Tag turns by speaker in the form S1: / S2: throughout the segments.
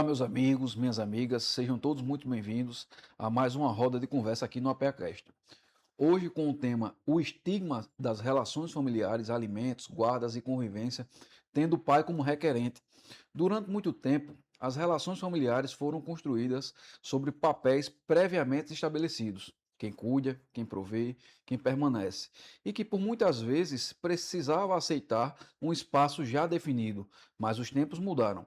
S1: Olá, meus amigos, minhas amigas, sejam todos muito bem-vindos a mais uma roda de conversa aqui no APEAcast. Hoje com o tema O estigma das relações familiares, alimentos, guardas e convivência, tendo o pai como requerente. Durante muito tempo, as relações familiares foram construídas sobre papéis previamente estabelecidos. Quem cuida, quem provê, quem permanece. E que por muitas vezes precisava aceitar um espaço já definido, mas os tempos mudaram.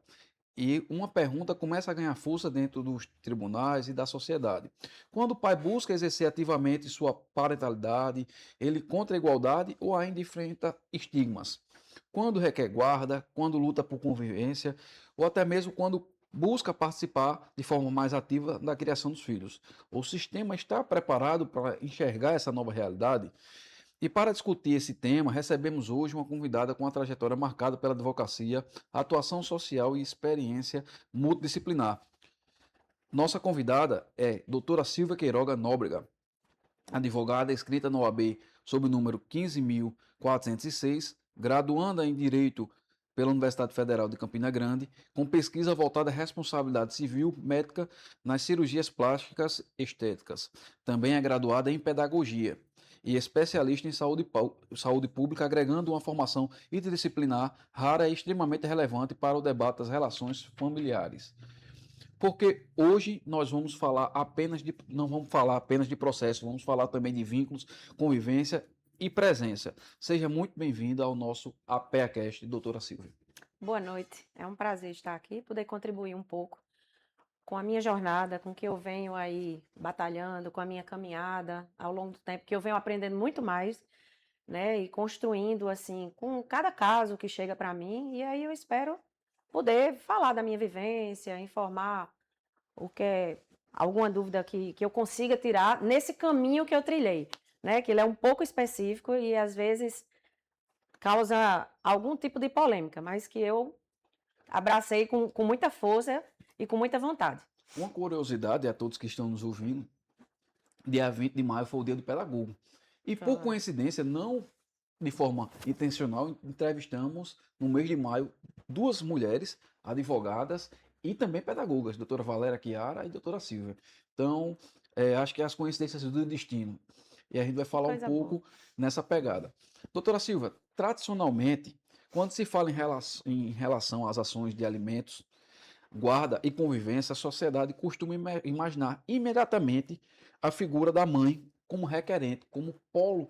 S1: E uma pergunta começa a ganhar força dentro dos tribunais e da sociedade. Quando o pai busca exercer ativamente sua parentalidade, ele contra a igualdade ou ainda enfrenta estigmas? Quando requer guarda, quando luta por convivência, ou até mesmo quando busca participar de forma mais ativa da criação dos filhos. O sistema está preparado para enxergar essa nova realidade? E para discutir esse tema, recebemos hoje uma convidada com uma trajetória marcada pela advocacia, atuação social e experiência multidisciplinar. Nossa convidada é doutora Silvia Queiroga Nóbrega, advogada inscrita na OAB sob o número 15.406, graduanda em Direito pela Universidade Federal de Campina Grande, com pesquisa voltada à responsabilidade civil médica nas cirurgias plásticas estéticas. Também é graduada em Pedagogia e especialista em saúde pública, agregando uma formação interdisciplinar rara e extremamente relevante para o debate das relações familiares. Porque hoje nós vamos falar não vamos falar apenas de processo, vamos falar também de vínculos, convivência e presença. Seja muito bem-vinda ao nosso APEAcast, doutora Silvia.
S2: Boa noite, é um prazer estar aqui, poder contribuir um pouco com a minha jornada, com o que eu venho aí batalhando, com a minha caminhada ao longo do tempo, que eu venho aprendendo muito mais, né, e construindo assim, com cada caso que chega para mim, e aí eu espero poder falar da minha vivência, informar o que é alguma dúvida que eu consiga tirar nesse caminho que eu trilhei, né, que ele é um pouco específico e às vezes causa algum tipo de polêmica, mas que eu abracei com muita força e com muita vontade.
S1: Uma curiosidade a todos que estão nos ouvindo, dia 20 de maio foi o dia do pedagogo. E por
S2: Foi.
S1: coincidência, não de forma intencional, entrevistamos no mês de maio duas mulheres advogadas e também pedagogas, doutora Valéria Chiara e doutora Silvia. Então, acho que é as coincidências do destino. E a gente vai falar um
S2: Coisa boa.
S1: pouco nessa pegada. Doutora Silvia, tradicionalmente, quando se fala em relação às ações de alimentos, guarda e convivência, a sociedade costuma imaginar imediatamente a figura da mãe como requerente, como polo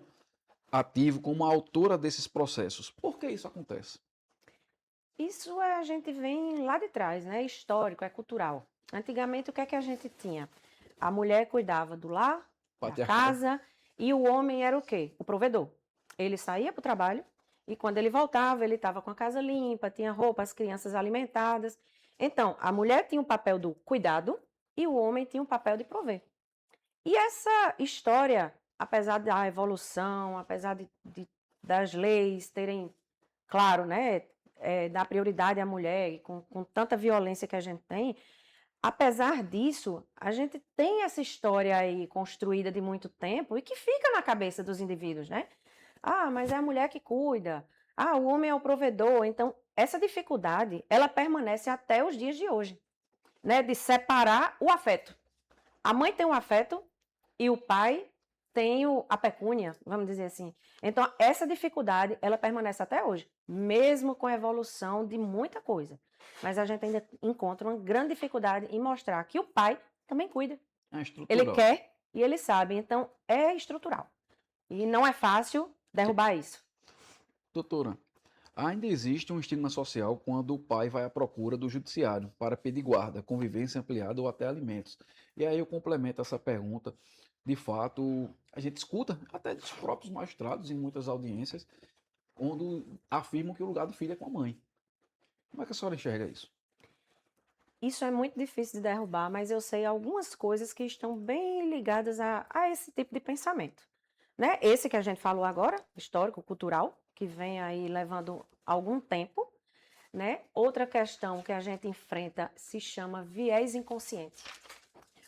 S1: ativo, como a autora desses processos. Por que isso acontece?
S2: Isso a gente vem lá de trás, né? Histórico, é cultural. Antigamente, o que é que a gente tinha? A mulher cuidava do lar, da
S1: Patriarcado.
S2: casa, e o homem era o quê? O provedor. Ele saía para o trabalho e quando ele voltava, ele estava com a casa limpa, tinha roupa, as crianças alimentadas. Então, a mulher tinha o papel do cuidado e o homem tinha o papel de prover. E essa história, apesar da evolução, apesar das leis terem, claro, né, dar prioridade à mulher, e com tanta violência que a gente tem, apesar disso, a gente tem essa história aí construída de muito tempo e que fica na cabeça dos indivíduos, né? Ah, mas é a mulher que cuida. Ah, o homem é o provedor. Então, essa dificuldade, ela permanece até os dias de hoje, né, de separar o afeto. A mãe tem um afeto e o pai tem a pecúnia, vamos dizer assim. Então, essa dificuldade, ela permanece até hoje, mesmo com a evolução de muita coisa. Mas a gente ainda encontra uma grande dificuldade em mostrar que o pai também cuida.
S1: É
S2: Ele
S1: estrutural.
S2: quer e ele sabe. Então, é estrutural. E não é fácil derrubar isso.
S1: Doutora, ainda existe um estigma social quando o pai vai à procura do judiciário para pedir guarda, convivência ampliada ou até alimentos. E aí eu complemento essa pergunta. De fato, a gente escuta até dos próprios magistrados em muitas audiências, onde afirmam que o lugar do filho é com a mãe. Como é que a senhora enxerga isso?
S2: Isso é muito difícil de derrubar, mas eu sei algumas coisas que estão bem ligadas a esse tipo de pensamento. Né? Esse que a gente falou agora, histórico, cultural, que vem aí levando algum tempo. Né? Outra questão que a gente enfrenta se chama viés inconsciente.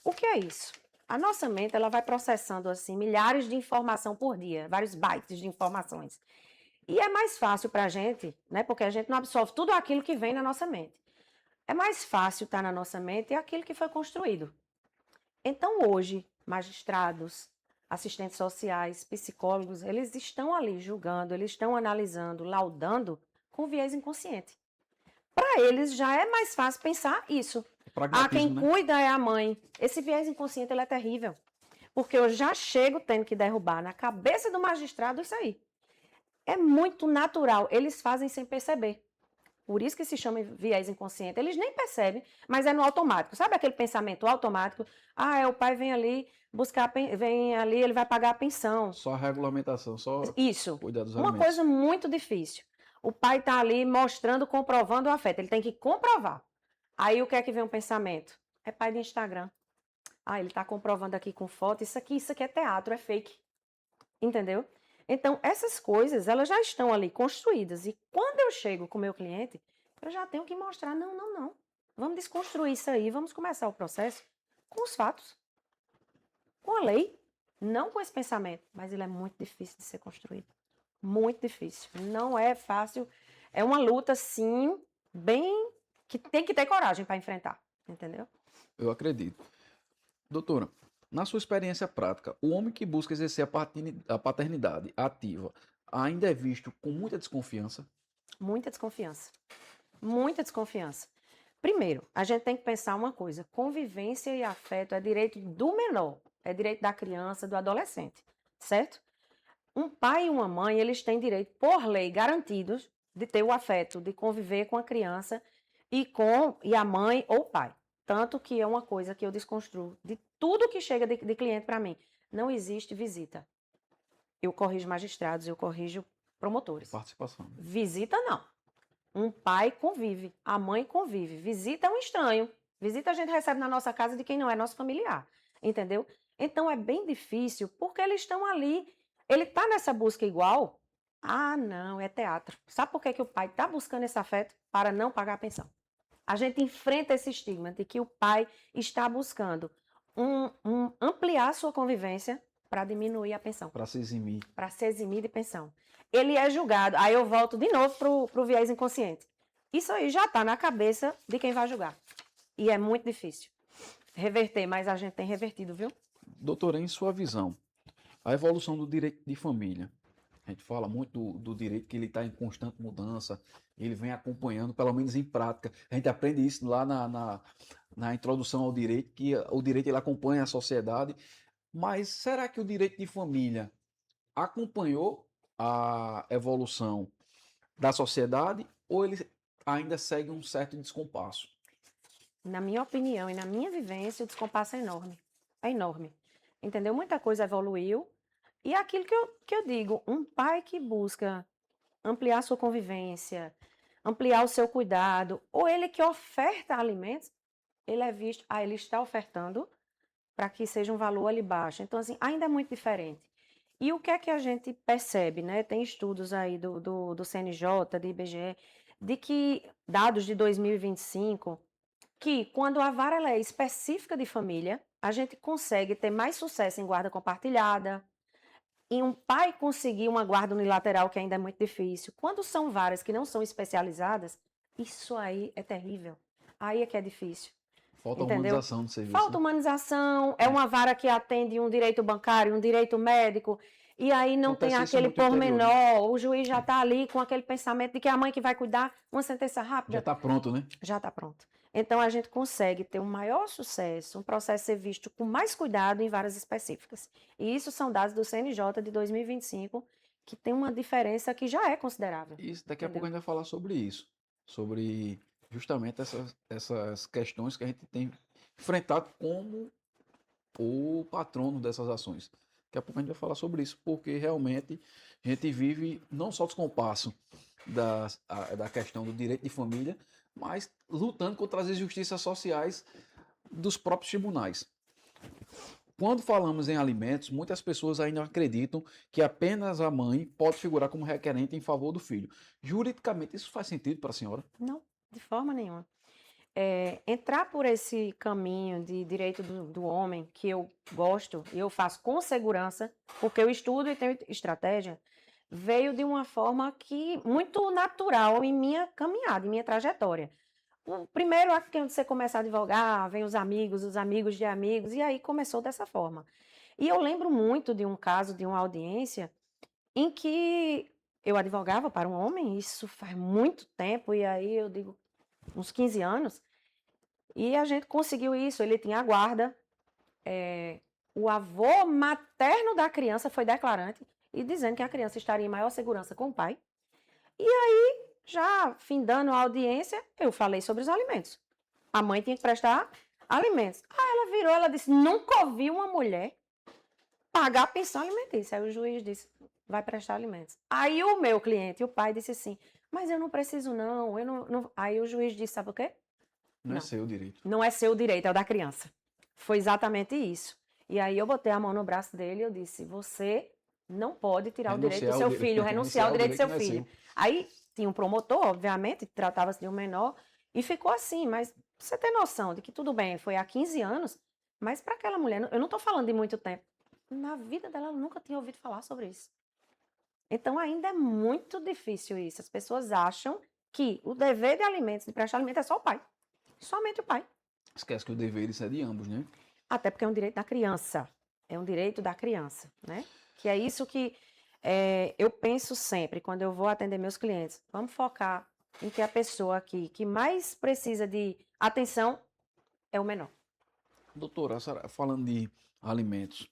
S2: O que é isso? A nossa mente ela vai processando assim milhares de informação por dia, vários bytes de informações. E é mais fácil para a gente, né? Porque a gente não absorve tudo aquilo que vem na nossa mente. é mais fácil estar na nossa mente aquilo que foi construído. Então, hoje, magistrados, assistentes sociais, psicólogos, eles estão ali julgando, eles estão analisando, laudando com viés inconsciente. Para eles já é mais fácil pensar isso. Quem
S1: Pragmatismo, né?
S2: cuida é a mãe. Esse viés inconsciente ele é terrível. Porque eu já chego tendo que derrubar na cabeça do magistrado isso aí. É muito natural, eles fazem sem perceber. Por isso que se chama viés inconsciente. Eles nem percebem, mas é no automático. Sabe aquele pensamento automático? O pai vem ali buscar, vem ali, ele vai pagar a pensão.
S1: Só a regulamentação, só
S2: Isso.
S1: cuidar dos
S2: Uma
S1: alimentos.
S2: coisa muito difícil. O pai está ali mostrando, comprovando o afeto. Ele tem que comprovar. Aí o que é que vem o pensamento? É pai de Instagram. Ele está comprovando aqui com foto. Isso aqui é teatro, é fake. Entendeu? Então, essas coisas, elas já estão ali construídas. E quando eu chego com o meu cliente, eu já tenho que mostrar, não. Vamos desconstruir isso aí, vamos começar o processo com os fatos, com a lei, não com esse pensamento. Mas ele é muito difícil de ser construído. Muito difícil. Não é fácil. É uma luta, sim, bem... que tem que ter coragem para enfrentar. Entendeu?
S1: Eu acredito. Doutora, na sua experiência prática, o homem que busca exercer a paternidade ativa ainda é visto com muita desconfiança?
S2: Muita desconfiança. Muita desconfiança. Primeiro, a gente tem que pensar uma coisa: convivência e afeto é direito do menor, é direito da criança, do adolescente, certo? Um pai e uma mãe, eles têm direito, por lei, garantidos de ter o afeto, de conviver com a criança e a mãe ou o pai. Tanto que é uma coisa que eu desconstruo de tudo que chega de cliente para mim. Não existe visita. Eu corrijo magistrados, eu corrijo promotores.
S1: Participação.
S2: Visita não. Um pai convive, a mãe convive. Visita é um estranho. Visita a gente recebe na nossa casa de quem não é nosso familiar. Entendeu? Então é bem difícil, porque eles estão ali. Ele está nessa busca igual? Não, é teatro. Sabe por que o pai está buscando esse afeto? Para não pagar a pensão. A gente enfrenta esse estigma de que o pai está buscando ampliar a sua convivência para diminuir a pensão.
S1: Para se eximir.
S2: Para se eximir de pensão. Ele é julgado. Aí eu volto de novo para o viés inconsciente. Isso aí já está na cabeça de quem vai julgar. E é muito difícil reverter, mas a gente tem revertido, viu?
S1: Doutora, em sua visão, a evolução do direito de família. A gente fala muito do direito que ele está em constante mudança, ele vem acompanhando, pelo menos em prática. A gente aprende isso lá na introdução ao direito, que o direito ele acompanha a sociedade. Mas será que o direito de família acompanhou a evolução da sociedade ou ele ainda segue um certo descompasso?
S2: Na minha opinião e na minha vivência, o descompasso é enorme. É enorme. Entendeu? Muita coisa evoluiu. E é aquilo que eu digo, um pai que busca ampliar sua convivência, ampliar o seu cuidado, ou ele que oferta alimentos, ele é visto, ele está ofertando para que seja um valor ali baixo. Então, assim, ainda é muito diferente. E o que é que a gente percebe, né? Tem estudos aí do CNJ, do IBGE, de que, dados de 2025, que quando a vara ela é específica de família, a gente consegue ter mais sucesso em guarda compartilhada, em um pai conseguir uma guarda unilateral, que ainda é muito difícil. Quando são varas que não são especializadas, isso aí é terrível. Aí é que é difícil.
S1: Falta
S2: Entendeu?
S1: humanização do serviço.
S2: Falta
S1: Né?
S2: humanização, é uma vara que atende um direito bancário, um direito médico, e aí não
S1: Acontece
S2: tem
S1: isso
S2: aquele
S1: muito no interior, né?
S2: pormenor, o juiz já está ali com aquele pensamento de que é a mãe que vai cuidar, uma sentença
S1: Já
S2: rápida,
S1: está pronto, né?
S2: já está pronto. Então a gente consegue ter um maior sucesso, um processo ser visto com mais cuidado em varas específicas. E isso são dados do CNJ de 2025, que tem uma diferença que já é considerável.
S1: Isso, daqui a
S2: Entendeu?
S1: pouco a gente vai falar sobre isso. Sobre justamente essas questões que a gente tem enfrentado como o patrono dessas ações. Daqui a pouco a gente vai falar sobre isso, porque realmente a gente vive não só descompasso da questão do direito de família, mas lutando contra as injustiças sociais dos próprios tribunais. Quando falamos em alimentos, muitas pessoas ainda acreditam que apenas a mãe pode figurar como requerente em favor do filho. Juridicamente, isso faz sentido para a senhora?
S2: Não, de forma nenhuma. Entrar por esse caminho de direito do homem, que eu gosto e eu faço com segurança, porque eu estudo e tenho estratégia, veio de uma forma que muito natural em minha caminhada, em minha trajetória. Primeiro, quando você começa a advogar, vem os amigos de amigos, e aí começou dessa forma. E eu lembro muito de um caso, de uma audiência, em que eu advogava para um homem, isso faz muito tempo, e aí eu digo, uns 15 anos, e a gente conseguiu isso. Ele tinha a guarda, o avô materno da criança foi declarante, e dizendo que a criança estaria em maior segurança com o pai. E aí, já findando a audiência, eu falei sobre os alimentos. A mãe tinha que prestar alimentos. Aí ela virou, ela disse, nunca ouvi uma mulher pagar a pensão alimentícia. Aí o juiz disse, vai prestar alimentos. Aí o meu cliente, o pai, disse assim, mas eu não preciso não, eu não... Aí o juiz disse, sabe o quê?
S1: Não é seu direito.
S2: Não é seu direito, é o da criança. Foi exatamente isso. E aí eu botei a mão no braço dele e eu disse, você não pode tirar o direito do seu filho, renunciar ao direito do seu filho. Aí tinha um promotor, obviamente, tratava-se de um menor, e ficou assim, mas você tem noção de que tudo bem, foi há 15 anos, mas para aquela mulher, eu não estou falando de muito tempo, na vida dela ela nunca tinha ouvido falar sobre isso. Então ainda é muito difícil isso. As pessoas acham que o dever de alimentos, de prestar alimento, é só o pai. Somente o pai.
S1: Esquece que o dever isso é de ambos, né?
S2: Até porque é um direito da criança. É um direito da criança, né? Que é isso que eu penso sempre quando eu vou atender meus clientes. Vamos focar em que a pessoa aqui que mais precisa de atenção é o menor.
S1: Doutora, a senhora falando de alimentos,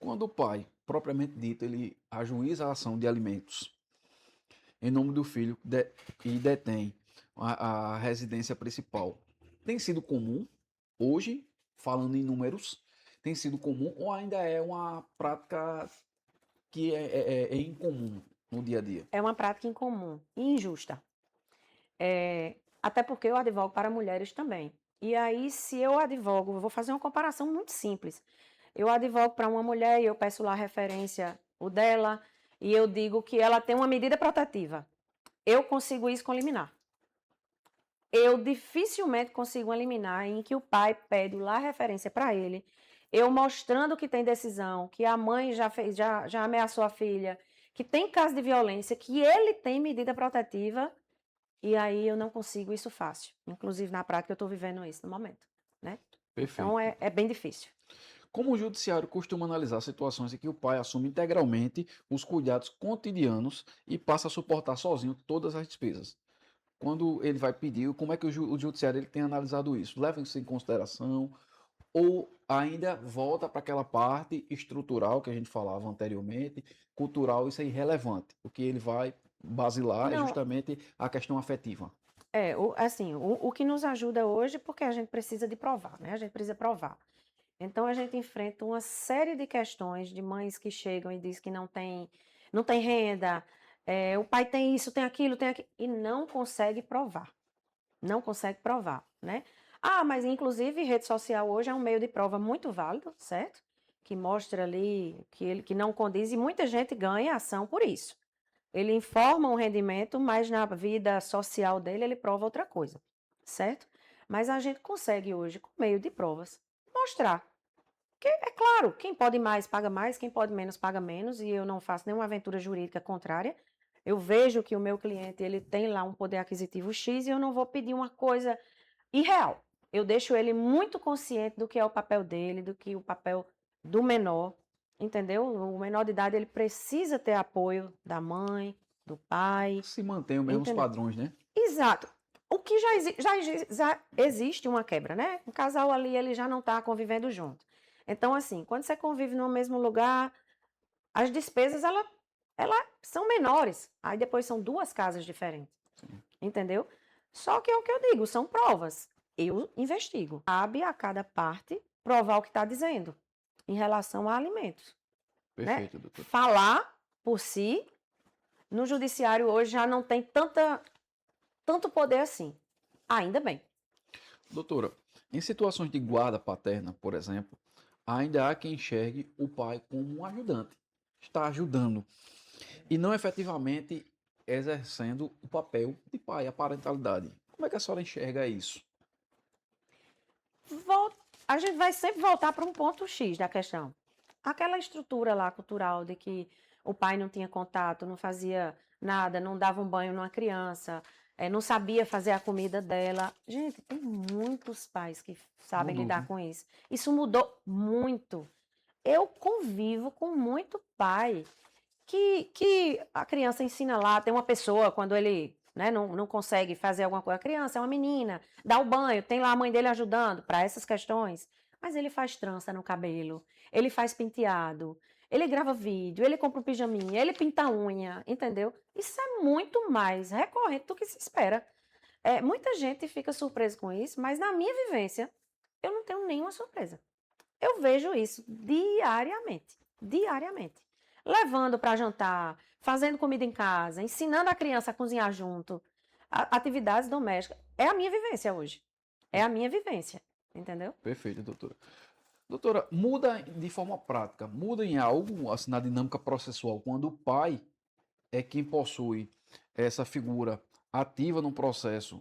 S1: quando o pai, propriamente dito, ele ajuiza a ação de alimentos em nome do filho e detém a residência principal, tem sido comum hoje, falando em números, tem sido comum ou ainda é uma prática que é incomum no dia a dia?
S2: É uma prática incomum e injusta. Até porque eu advogo para mulheres também. E aí, se eu advogo, eu vou fazer uma comparação muito simples. Eu advogo para uma mulher e eu peço lá a referência, o dela, e eu digo que ela tem uma medida protetiva. Eu consigo isso com liminar. Eu dificilmente consigo uma liminar em que o pai pede lá a referência para ele, eu mostrando que tem decisão, que a mãe já ameaçou a filha, que tem caso de violência, que ele tem medida protetiva, e aí eu não consigo isso fácil. Inclusive, na prática, eu estou vivendo isso no momento, né?
S1: Perfeito.
S2: Então, é bem difícil.
S1: Como o judiciário costuma analisar situações em que o pai assume integralmente os cuidados cotidianos e passa a suportar sozinho todas as despesas? Quando ele vai pedir, como é que o judiciário ele tem analisado isso? Leva isso em consideração ou ainda volta para aquela parte estrutural que a gente falava anteriormente, cultural, isso é irrelevante. O que ele vai basilar é
S2: Não,
S1: justamente a questão afetiva.
S2: assim, o que nos ajuda hoje, porque a gente precisa de provar, né? A gente precisa provar. Então, a gente enfrenta uma série de questões de mães que chegam e dizem que não tem renda, o pai tem isso, tem aquilo, e não consegue provar. Não consegue provar, né? Ah, mas inclusive rede social hoje é um meio de prova muito válido, certo? Que mostra ali que não condiz e muita gente ganha ação por isso. Ele informa um rendimento, mas na vida social dele ele prova outra coisa, certo? Mas a gente consegue hoje, com meio de provas, mostrar que, é claro, quem pode mais, quem pode menos paga menos, e eu não faço nenhuma aventura jurídica contrária. Eu vejo que o meu cliente ele tem lá um poder aquisitivo X e eu não vou pedir uma coisa irreal. Eu deixo ele muito consciente do que é o papel dele, do que o papel do menor, entendeu? O menor de idade ele precisa ter apoio da mãe, do pai.
S1: Se mantém os mesmos
S2: Entendeu?
S1: padrões, né?
S2: Exato. O que já existe uma quebra, né? O casal ali ele já não está convivendo junto. Então, assim, quando você convive no mesmo lugar, as despesas ela são menores. Aí depois são duas casas diferentes.
S1: Sim.
S2: Entendeu? Só que é o que eu digo, são provas. Eu investigo. Cabe a cada parte provar o que está dizendo em relação a alimentos. Né?
S1: Perfeito, doutor.
S2: Falar por si, no judiciário hoje já não tem tanto poder assim. Ainda bem.
S1: Doutora, em situações de guarda paterna, por exemplo, ainda há quem enxergue o pai como um ajudante. Está ajudando. E não efetivamente exercendo o papel de pai, a parentalidade. Como é que a senhora enxerga isso?
S2: A gente vai sempre voltar para um ponto X da questão. Aquela estrutura lá cultural de que o pai não tinha contato, não fazia nada, não dava um banho numa criança, não sabia fazer a comida dela. Gente, tem muitos pais que sabem
S1: Mudou,
S2: lidar
S1: né?
S2: com isso. Isso mudou muito. Eu convivo com muito pai que a criança ensina lá, tem uma pessoa, quando ele, né, não consegue fazer alguma coisa, a criança é uma menina, dá o banho, tem lá a mãe dele ajudando para essas questões, mas ele faz trança no cabelo, ele faz penteado, ele grava vídeo, ele compra um pijaminha, ele pinta a unha, entendeu? Isso é muito mais recorrente do que se espera. Muita gente fica surpresa com isso, mas na minha vivência, eu não tenho nenhuma surpresa. Eu vejo isso diariamente, diariamente. Levando para jantar, fazendo comida em casa, ensinando a criança a cozinhar junto, atividades domésticas. É a minha vivência hoje. É a minha vivência, entendeu?
S1: Perfeito, doutora. Doutora, muda de forma prática, muda em algo, assim, na dinâmica processual, quando o pai é quem possui essa figura ativa no processo,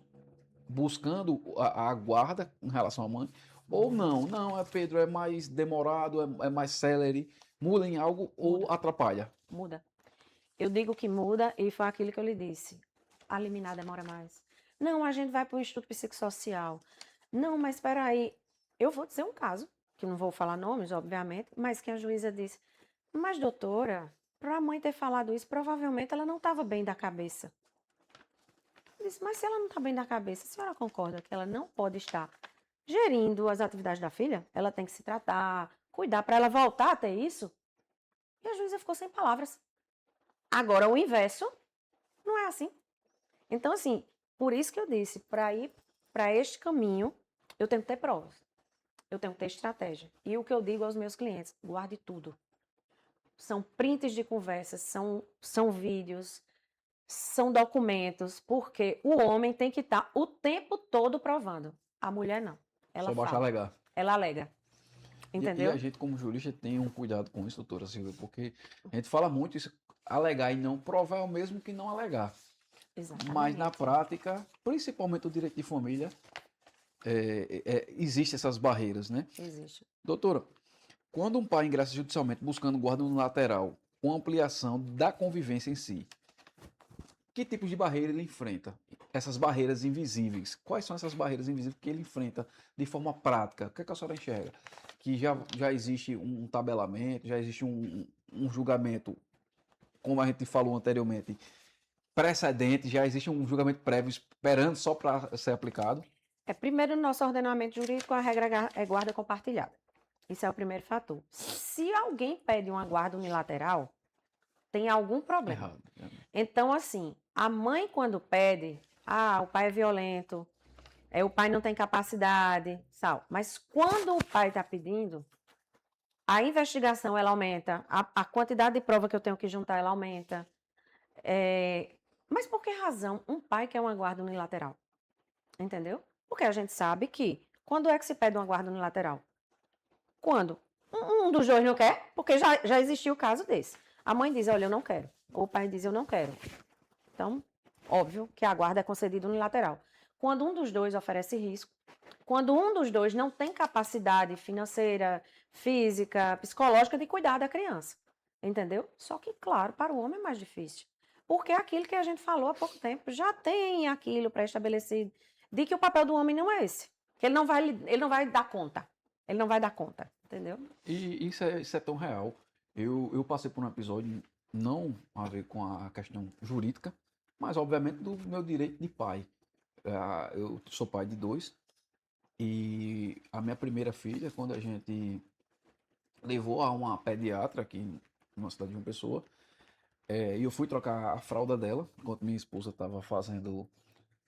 S1: buscando a guarda em relação à mãe, ou não? Não, Pedro, é mais demorado, é mais célere, muda em algo ou
S2: Muda,
S1: atrapalha?
S2: muda. Eu digo que muda e foi aquilo que eu lhe disse. A liminar demora mais. Não, a gente vai para o Instituto Psicossocial. Não, mas espera aí. Eu vou dizer um caso, que não vou falar nomes, obviamente, mas que a juíza disse: mas, doutora, para a mãe ter falado isso, provavelmente ela não estava bem da cabeça. Eu disse: mas se ela não está bem da cabeça, a senhora concorda que ela não pode estar gerindo as atividades da filha? Ela tem que se tratar, cuidar para ela voltar a ter isso? E a juíza ficou sem palavras. Agora, o inverso não é assim. Então, assim, por isso que eu disse, para ir para este caminho, eu tenho que ter provas, eu tenho que ter estratégia. E o que eu digo aos meus clientes: guarde tudo. São prints de conversas, são vídeos, são documentos, porque o homem tem que estar o tempo todo provando. A mulher não. Ela
S1: Só basta
S2: fala,
S1: alegar.
S2: ela alega.
S1: E a
S2: Entendeu?
S1: gente, como jurista, tem um cuidado com isso, doutora Silvia, porque a gente fala muito isso, alegar e não provar é o mesmo que não alegar. Mas na
S2: Exatamente.
S1: prática, principalmente o direito de família, existem essas barreiras, né?
S2: Existe.
S1: Doutora, quando um pai ingressa judicialmente buscando guarda unilateral com ampliação da convivência em si, que tipos de barreira ele enfrenta? Essas barreiras invisíveis. Quais são essas barreiras invisíveis que ele enfrenta de forma prática? O que é que a senhora enxerga? Que já existe um tabelamento, já existe um julgamento, como a gente falou anteriormente, precedente, já existe um julgamento prévio esperando só para ser aplicado?
S2: Primeiro, no nosso ordenamento jurídico, a regra é guarda compartilhada. Isso é o primeiro fator. Se alguém pede uma guarda unilateral, tem algum problema.
S1: Errado.
S2: Então, assim, a mãe quando pede, o pai é violento, o pai não tem capacidade, tal. Mas quando o pai está pedindo, a investigação ela aumenta, a quantidade de prova que eu tenho que juntar ela aumenta. Mas por que razão um pai quer uma guarda unilateral? Entendeu? Porque a gente sabe que quando é que se pede uma guarda unilateral? Quando um dos dois não quer, porque já existiu o caso desse. A mãe diz: olha, eu não quero. Ou o pai diz: eu não quero. Então, óbvio que a guarda é concedida unilateral. Quando um dos dois oferece risco, quando um dos dois não tem capacidade financeira, física, psicológica de cuidar da criança. Entendeu? Só que, claro, para o homem é mais difícil. Porque é aquilo que a gente falou há pouco tempo, já tem aquilo pré-estabelecido de que o papel do homem não é esse. Que ele não vai dar conta. Ele não vai dar conta, entendeu?
S1: E isso é tão real. Eu passei por um episódio não a ver com a questão jurídica, mas obviamente do meu direito de pai. Eu sou pai de dois e a minha primeira filha, quando a gente levou a uma pediatra aqui numa cidade de uma pessoa, e eu fui trocar a fralda dela, enquanto minha esposa estava fazendo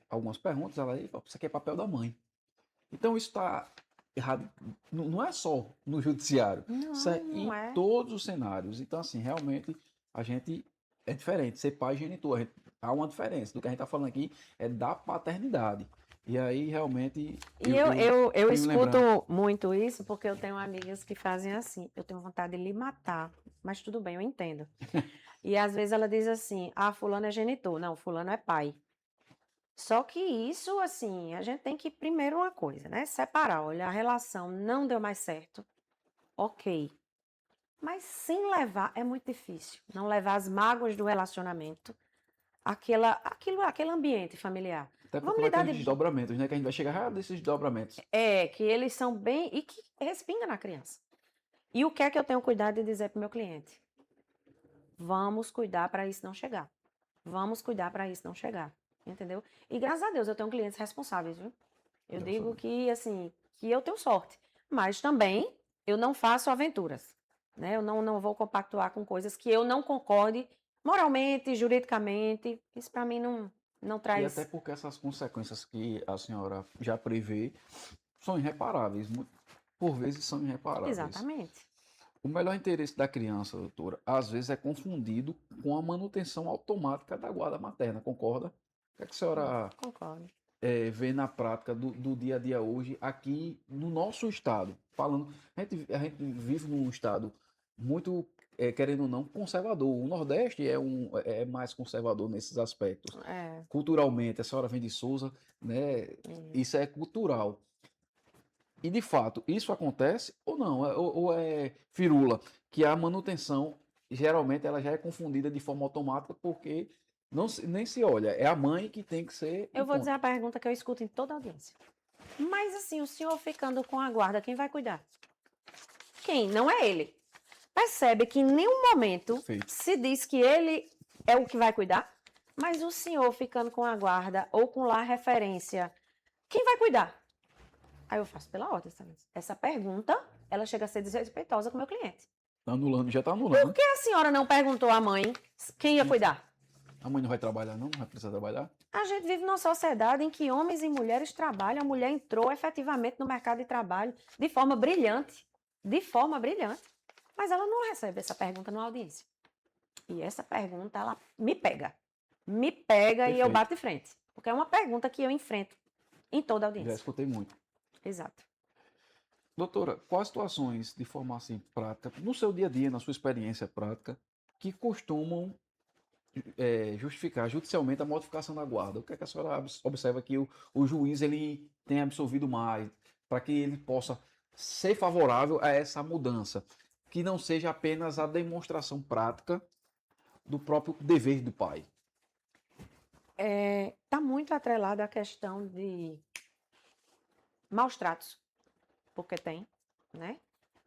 S1: algumas perguntas, ela aí, isso aqui é papel da mãe. Então isso está errado, não é só no judiciário, isso
S2: Não,
S1: é
S2: não
S1: em
S2: é.
S1: todos os cenários. Então, assim, realmente a gente é diferente, ser pai e genitor, há uma diferença. Do que a gente está falando aqui é da paternidade. E aí, realmente,
S2: E
S1: eu,
S2: eu,
S1: eu
S2: eu, eu
S1: tenho
S2: escuto
S1: lembrando,
S2: muito isso porque eu tenho amigas que fazem assim. Eu tenho vontade de lhe matar, mas tudo bem, eu entendo. E às vezes ela diz assim: fulano é genitor. Não, fulano é pai. Só que isso, assim, a gente tem que, primeiro, uma coisa, né? Separar. Olha, a relação não deu mais certo. Ok. Mas sem levar, é muito difícil. Não levar as mágoas do relacionamento aquele ambiente familiar.
S1: Até
S2: Vamos
S1: porque vai ter
S2: lidar
S1: os
S2: de...
S1: desdobramentos, né? Que a gente vai chegar desses desdobramentos.
S2: Que eles são bem... E que respinga na criança. E o que é que eu tenho cuidado de dizer para o meu cliente? Vamos cuidar para isso não chegar. Vamos cuidar para isso não chegar. Entendeu? E graças a Deus eu tenho clientes responsáveis, viu? Eu
S1: Graças a
S2: digo
S1: Deus.
S2: que, assim, que eu tenho sorte. Mas também eu não faço aventuras. Né? Eu não vou compactuar com coisas que eu não concorde moralmente, juridicamente. Isso para mim não
S1: E até
S2: traz...
S1: porque essas consequências que a senhora já prevê são irreparáveis. Por vezes são irreparáveis.
S2: Exatamente.
S1: O melhor interesse da criança, doutora, às vezes é confundido com a manutenção automática da guarda materna, concorda? O que é que a senhora
S2: Concordo.
S1: vê na prática do dia a dia hoje aqui no nosso estado? Falando, a gente vive num estado muito, querendo ou não, conservador. O Nordeste é mais conservador nesses aspectos.
S2: É,
S1: Culturalmente, a senhora vem de Souza, né? Isso é cultural. E de fato, isso acontece ou não? Ou é firula? Que a manutenção, geralmente, ela já é confundida de forma automática porque nem se olha. É a mãe que tem que ser e
S2: eu vou dizer
S1: ponto.
S2: a pergunta que eu escuto em toda a audiência. Mas assim, o senhor ficando com a guarda, quem vai cuidar? Quem? Não é ele. Percebe que em nenhum momento
S1: Perfeito.
S2: se diz que ele é o que vai cuidar, mas o senhor ficando com a guarda ou com lá referência, quem vai cuidar? Aí eu faço pela ordem, sabe? Essa pergunta, ela chega a ser desrespeitosa com o meu cliente.
S1: Tá anulando, já está
S2: Por
S1: anulando.
S2: que a senhora não perguntou à mãe quem ia cuidar?
S1: A mãe não vai trabalhar, não? Não vai precisar trabalhar?
S2: A gente vive numa sociedade em que homens e mulheres trabalham. A mulher entrou efetivamente no mercado de trabalho de forma brilhante. De forma brilhante. Mas ela não recebe essa pergunta na audiência. E essa pergunta, ela me pega. Me pega e eu
S1: Perfeito.
S2: bato de frente. Porque é uma pergunta que eu enfrento em toda a
S1: Já
S2: audiência.
S1: escutei muito.
S2: Exato.
S1: Doutora, quais situações de forma assim prática, no seu dia a dia, na sua experiência prática, que costumam justificar judicialmente a modificação da guarda? O que é que a senhora observa que o juiz ele tem absorvido mais para que ele possa ser favorável a essa mudança, que não seja apenas a demonstração prática do próprio dever do pai?
S2: Está muito atrelada à questão de maus tratos, porque tem, né?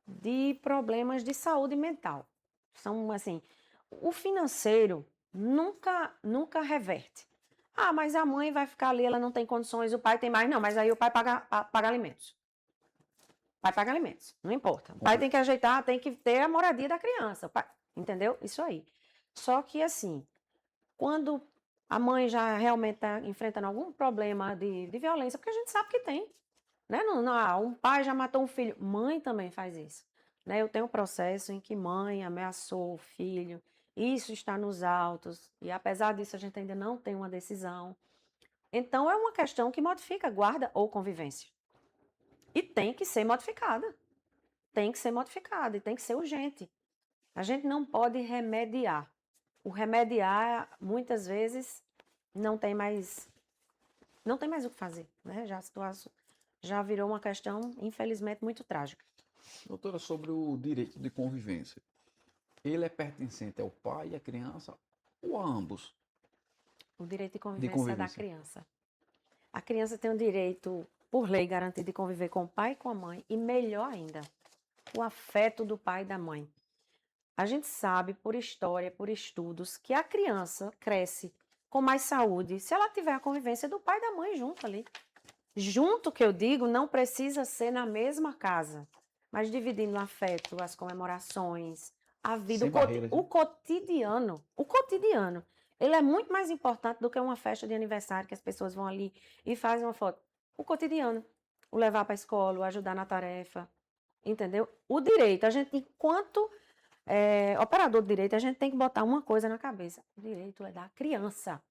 S2: De problemas de saúde mental. São assim, o financeiro nunca reverte. Ah, mas a mãe vai ficar ali, ela não tem condições, o pai tem mais. Não, mas aí o pai paga alimentos. O pai paga alimentos, não importa. O pai tem que ajeitar, tem que ter a moradia da criança. Entendeu? Isso aí. Só que assim, quando a mãe já realmente está enfrentando algum problema de violência, porque a gente sabe que tem. Né? Um pai já matou um filho. Mãe também faz isso. Né? Eu tenho um processo em que mãe ameaçou o filho. Isso está nos autos. E apesar disso, a gente ainda não tem uma decisão. Então, é uma questão que modifica guarda ou convivência. E tem que ser modificada. Tem que ser modificada e tem que ser urgente. A gente não pode remediar. O remediar, muitas vezes, não tem mais o que fazer. Né? Já a situação já virou uma questão, infelizmente, muito trágica.
S1: Doutora, sobre o direito de convivência, ele é pertencente ao pai e à criança ou a ambos
S2: O direito de
S1: de
S2: convivência é da
S1: convivência?
S2: criança. A criança tem o direito, por lei, garantido de conviver com o pai e com a mãe, e melhor ainda, o afeto do pai e da mãe. A gente sabe, por história, por estudos, que a criança cresce com mais saúde se ela tiver a convivência do pai e da mãe junto ali. Junto, que eu digo, não precisa ser na mesma casa, mas dividindo o afeto, as comemorações, a vida,
S1: Sem barreiras,
S2: o
S1: né?
S2: cotidiano. O cotidiano. Ele é muito mais importante do que uma festa de aniversário que as pessoas vão ali e fazem uma foto. O cotidiano. O levar para a escola, o ajudar na tarefa. Entendeu? O direito, a gente, enquanto operador de direito, a gente tem que botar uma coisa na cabeça. O direito é da criança.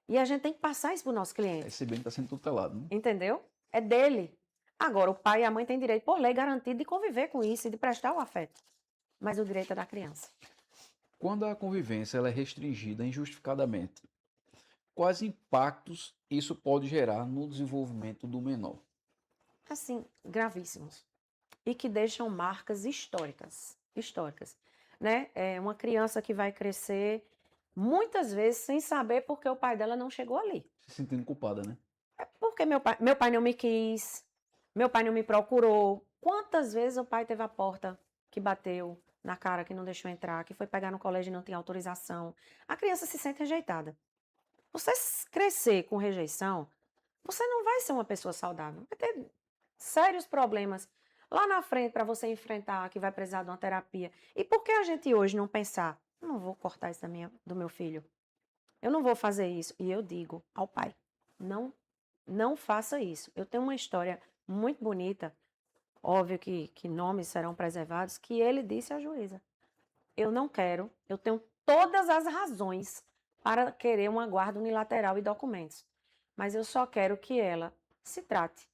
S2: E a gente tem que passar isso para o nosso cliente.
S1: Esse bem está sendo tutelado, né?
S2: Entendeu? É dele. Agora, o pai e a mãe têm direito, por lei, garantido de conviver com isso e de prestar o afeto. Mas o direito é da criança.
S1: Quando a convivência ela é restringida injustificadamente, quais impactos isso pode gerar no desenvolvimento do menor?
S2: Assim, gravíssimos. E que deixam marcas históricas. Históricas. Né? É uma criança que vai crescer Muitas vezes sem saber porque o pai dela não chegou ali.
S1: Se sentindo culpada, né?
S2: Porque meu pai não me quis, meu pai não me procurou. Quantas vezes o pai teve a porta que bateu na cara, que não deixou entrar, que foi pegar no colégio e não tinha autorização? A criança se sente rejeitada. Você crescer com rejeição, você não vai ser uma pessoa saudável. Vai ter sérios problemas lá na frente para você enfrentar, que vai precisar de uma terapia. E por que a gente hoje não pensar, não vou cortar isso do meu filho? Eu não vou fazer isso. E eu digo ao pai, não, não faça isso. Eu tenho uma história muito bonita, óbvio que nomes serão preservados, que ele disse à juíza. Eu não quero, eu tenho todas as razões para querer uma guarda unilateral e documentos. Mas eu só quero que ela se trate,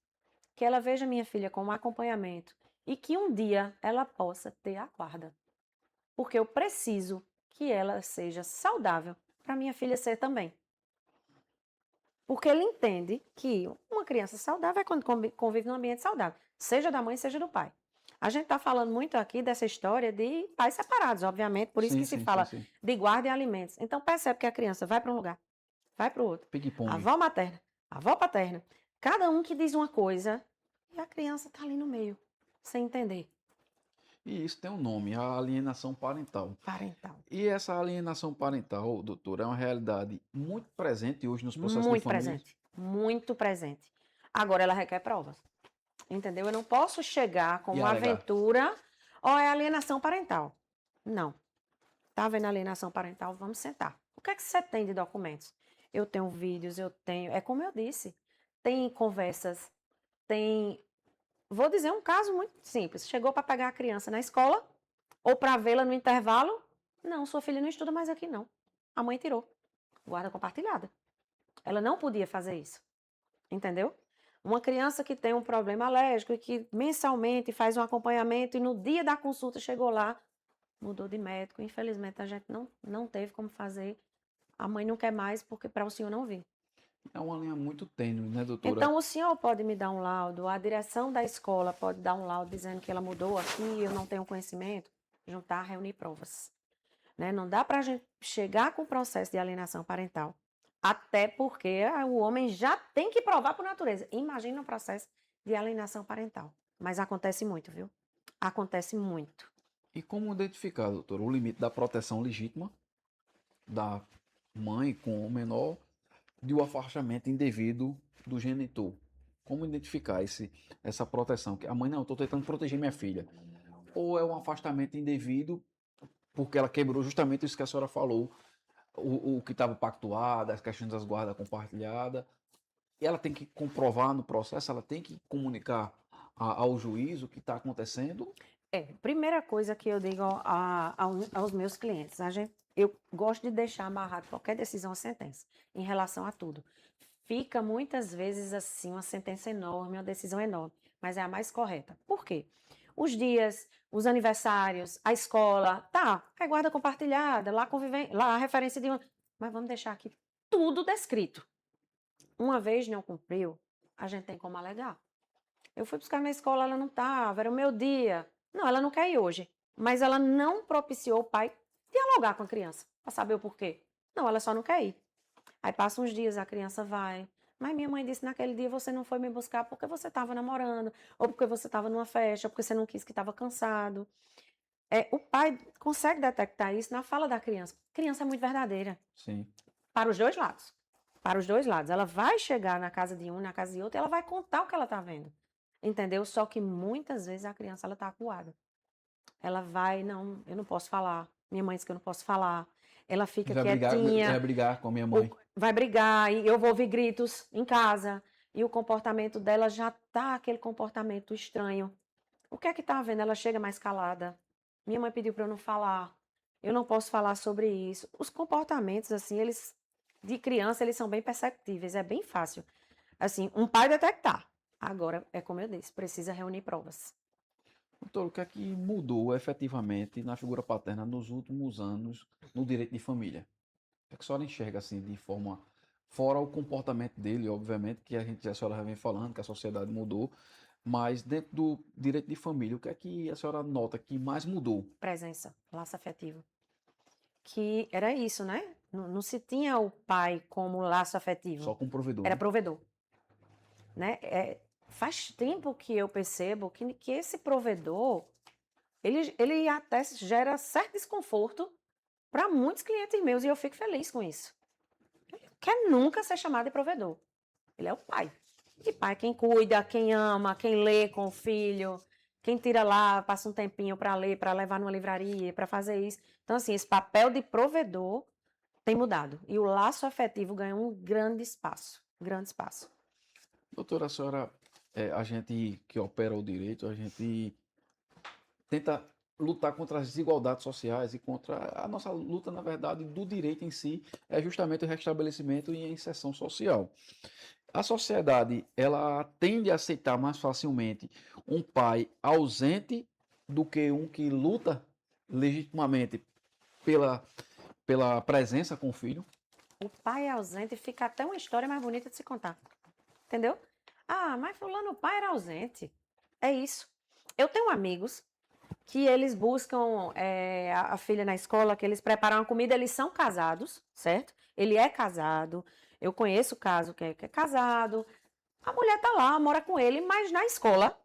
S2: que ela veja minha filha como acompanhamento e que um dia ela possa ter a guarda. Porque eu preciso que ela seja saudável para minha filha ser também. Porque ele entende que uma criança saudável é quando convive num ambiente saudável, seja da mãe, seja do pai. A gente está falando muito aqui dessa história de pais separados, obviamente, por isso
S1: Sim,
S2: que se
S1: sim, sim,
S2: fala
S1: sim.
S2: de guarda e alimentos. Então percebe que a criança vai para um lugar, vai para o outro. A
S1: Ping-pong.
S2: avó materna, a avó paterna, cada um que diz uma coisa e a criança está ali no meio, sem entender.
S1: E isso tem um nome, a alienação parental.
S2: Parental.
S1: E essa alienação parental, doutor, é uma realidade muito presente hoje nos processos de
S2: Muito
S1: família.
S2: presente, muito presente. Agora ela requer provas. Entendeu? Eu não posso chegar com
S1: E
S2: uma
S1: alegar.
S2: aventura, ou é alienação parental. Não. Tá vendo alienação parental? Vamos sentar. O que é que você tem de documentos? Eu tenho vídeos, eu tenho. É como eu disse. Tem conversas, tem. Vou dizer um caso muito simples. Chegou para pegar a criança na escola, ou para vê-la no intervalo. Não, sua filha não estuda mais aqui, não. A mãe tirou. Guarda compartilhada. Ela não podia fazer isso. Entendeu? Uma criança que tem um problema alérgico e que mensalmente faz um acompanhamento e no dia da consulta chegou lá, mudou de médico. Infelizmente, a gente não teve como fazer. A mãe não quer mais porque para o senhor não vir.
S1: É uma linha muito tênue, né, doutora?
S2: Então, o senhor pode me dar um laudo, a direção da escola pode dar um laudo dizendo que ela mudou aqui, eu não tenho conhecimento, juntar, reunir provas. Né? Não dá para a gente chegar com o processo de alienação parental. Até porque o homem já tem que provar por natureza. Imagina um processo de alienação parental. Mas acontece muito, viu? Acontece muito.
S1: E como identificar, doutor, o limite da proteção legítima da mãe com o menor de um afastamento indevido do genitor? Como identificar essa proteção? Que a mãe, não, eu estou tentando proteger minha filha. Ou é um afastamento indevido porque ela quebrou justamente isso que a senhora falou, o que estava pactuado, as questões das guardas compartilhadas, e ela tem que comprovar no processo, ela tem que comunicar ao juiz o que está acontecendo.
S2: Primeira coisa que eu digo aos meus clientes, eu gosto de deixar amarrado qualquer decisão à sentença, em relação a tudo. Fica muitas vezes assim, uma sentença enorme, uma decisão enorme, mas é a mais correta. Por quê? Os dias, os aniversários, a escola, tá, é guarda compartilhada, lá a referência de uma. Mas vamos deixar aqui tudo descrito. Uma vez não cumpriu, a gente tem como alegar. Eu fui buscar na escola, ela não estava, era o meu dia. Não, ela não quer ir hoje. Mas ela não propiciou o pai dialogar com a criança, para saber o porquê. Não, ela só não quer ir. Aí passa uns dias, a criança vai. Mas minha mãe disse naquele dia você não foi me buscar porque você estava namorando, ou porque você estava numa festa, ou porque você não quis que estava cansado. O pai consegue detectar isso na fala da criança. A criança é muito verdadeira.
S1: Sim.
S2: Para os dois lados. Para os dois lados. Ela vai chegar na casa de um, na casa de outro, e ela vai contar o que ela está vendo. Entendeu? Só que muitas vezes a criança ela está acuada. Ela vai, não, eu não posso falar. Minha mãe disse que eu não posso falar. Ela fica quietinha.
S1: Vai brigar com a minha mãe.
S2: Vai brigar e eu vou ouvir gritos em casa. E o comportamento dela já tá aquele comportamento estranho. O que é que tá vendo? Ela chega mais calada. Minha mãe pediu para eu não falar. Eu não posso falar sobre isso. Os comportamentos, assim, eles de criança, eles são bem perceptíveis. É bem fácil. Assim, um pai detectar. Agora, é como eu disse, precisa reunir provas.
S1: Doutor, o que é que mudou efetivamente na figura paterna nos últimos anos no direito de família? O que é que a senhora enxerga assim de forma fora o comportamento dele, obviamente, que a senhora já vem falando, que a sociedade mudou, mas dentro do direito de família, o que é que a senhora nota que mais mudou?
S2: Presença, laço afetivo. Que era isso, né? Não se tinha o pai como laço afetivo.
S1: Só com provedor.
S2: Era
S1: né?
S2: provedor. Né? Faz tempo que eu percebo que esse provedor, ele até gera certo desconforto para muitos clientes meus e eu fico feliz com isso. Ele não quer nunca ser chamado de provedor. Ele é o pai. E pai é quem cuida, quem ama, quem lê com o filho, quem tira lá, passa um tempinho para ler, para levar numa livraria, para fazer isso. Então, assim, esse papel de provedor tem mudado. E o laço afetivo ganha um grande espaço. Grande espaço.
S1: Doutora, a senhora, a gente que opera o direito, a gente tenta lutar contra as desigualdades sociais e contra a nossa luta, na verdade, do direito em si, é justamente o restabelecimento e a inserção social. A sociedade, ela tende a aceitar mais facilmente um pai ausente do que um que luta legitimamente pela, pela presença com o filho.
S2: O pai ausente fica até uma história mais bonita de se contar. Entendeu? Ah, mas fulano, o pai era ausente. É isso. Eu tenho amigos que eles buscam a filha na escola, que eles preparam a comida, eles são casados, certo? Ele é casado. Eu conheço o caso que é casado. A mulher tá lá, mora com ele, mas na escola,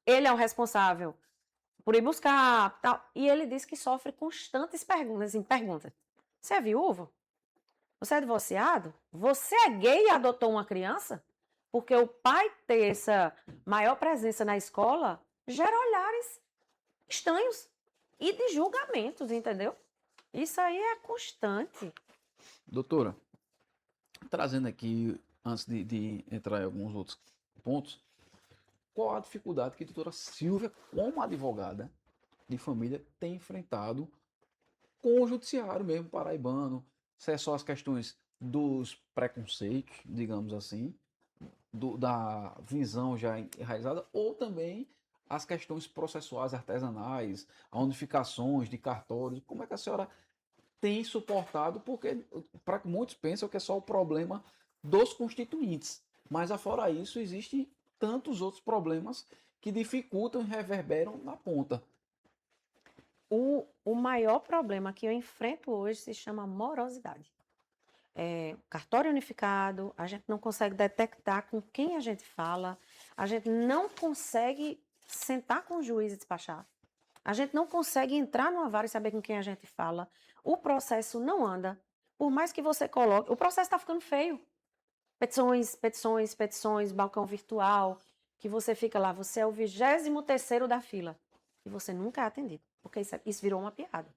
S2: ele é o responsável por ir buscar, tal. E ele diz que sofre constantes perguntas, assim, perguntas. Você é viúvo? Você é divorciado? Você é gay e adotou uma criança? Porque o pai ter essa maior presença na escola gera olhares estranhos e de julgamentos, entendeu? Isso aí é constante.
S1: Doutora, trazendo aqui, antes de entrar em alguns outros pontos, qual a dificuldade que a doutora Silvia, como advogada de família, tem enfrentado com o judiciário mesmo paraibano? Se é só as questões dos preconceitos, digamos assim, da visão já enraizada, ou também as questões processuais artesanais, a unificações de cartórios. Como é que a senhora tem suportado? Porque para muitos pensam que é só o problema dos constituintes, mas afora isso existem tantos outros problemas que dificultam e reverberam na ponta.
S2: O maior problema que eu enfrento hoje se chama morosidade. Cartório unificado, a gente não consegue detectar com quem a gente fala, a gente não consegue sentar com o juiz e despachar, a gente não consegue entrar no vara e saber com quem a gente fala, o processo não anda, por mais que você coloque, o processo está ficando feio. Petições, petições, petições, balcão virtual, que você fica lá, você é o 23º da fila, e você nunca é atendido, porque isso virou uma piada.